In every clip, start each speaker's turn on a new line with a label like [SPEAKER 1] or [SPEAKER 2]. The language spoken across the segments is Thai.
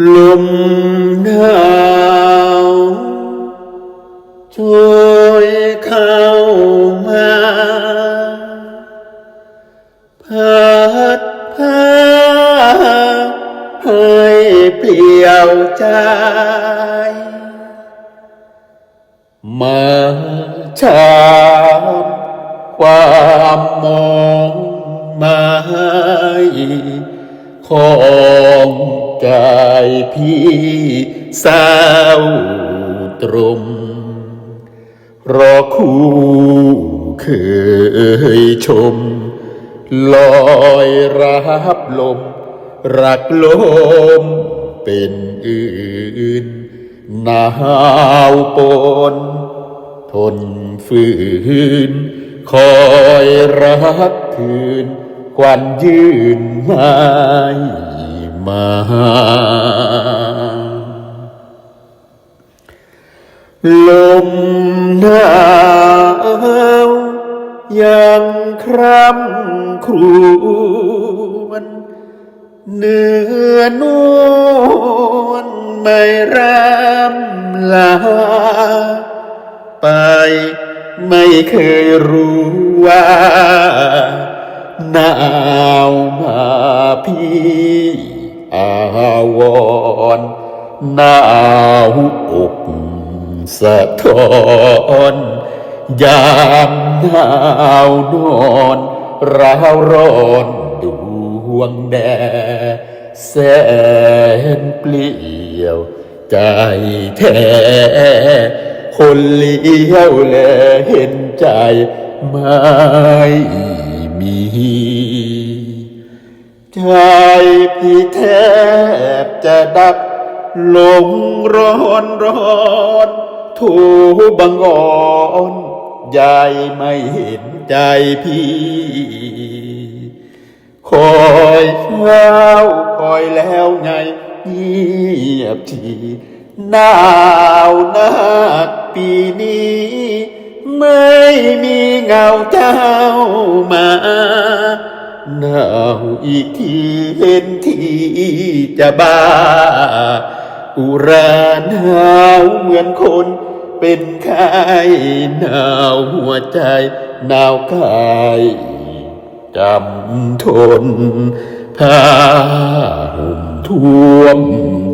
[SPEAKER 1] ลมหนาวช่วยเข้ามาพัดพาให้เปลี่ยวใจมาชามความมองหมายของกายพี่สาวตรมรอคู่เคยชมลอยรับลมรักลมเป็นอื่นหนาวปนทนฝืนคอยรักคืนควันยืนไม่มาลมหนาวยังคร่ำครวญเนื้อนวลไม่รำลาไปไม่เคยรู้ว่าหนาวมาพี่อาวรณ์หนาวอกสะท้อนยามหนาวนอนร้าวร้อนดวงแดดแสนเปลี่ยวใจแท้คนเลี้ยวแลเห็นใจไม่มีใจพี่แทบจะดับลงร้อนทูบังอ่อนใหญ่ไม่เห็นใจพี่คอยเฝ้าคอยแล้วไงเงียบทีหนาวนักปีนี้ไม่มีเงาเจ้ามาหนาวอีกทีเห็นที่จะบ้าอุราหนาวเหมือนคนเป็นไข้หนาวหัวใจหนาวกายจำทนผ้าห่มท่วม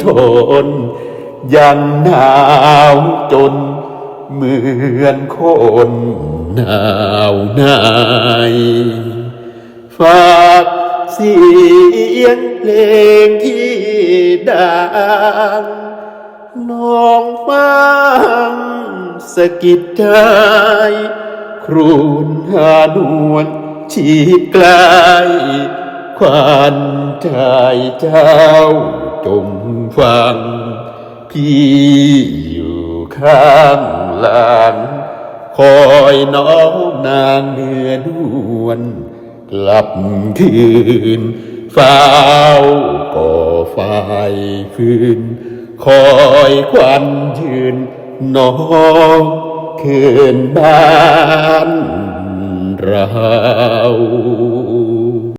[SPEAKER 1] ทนยังหนาวจนเหมือนคนหนาวในฝากเสียงเพลงที่ดังน้องฟังสะกิดใจครูนหานวลชีดไกลควันใจเจ้าจงฟังพี่อยู่ข้างหลังคอยน้องนางเนื้อนวลกลับคืนเฝ้าก่อไฟฟืนคอยควันยืนน้องคืนบ้านเรา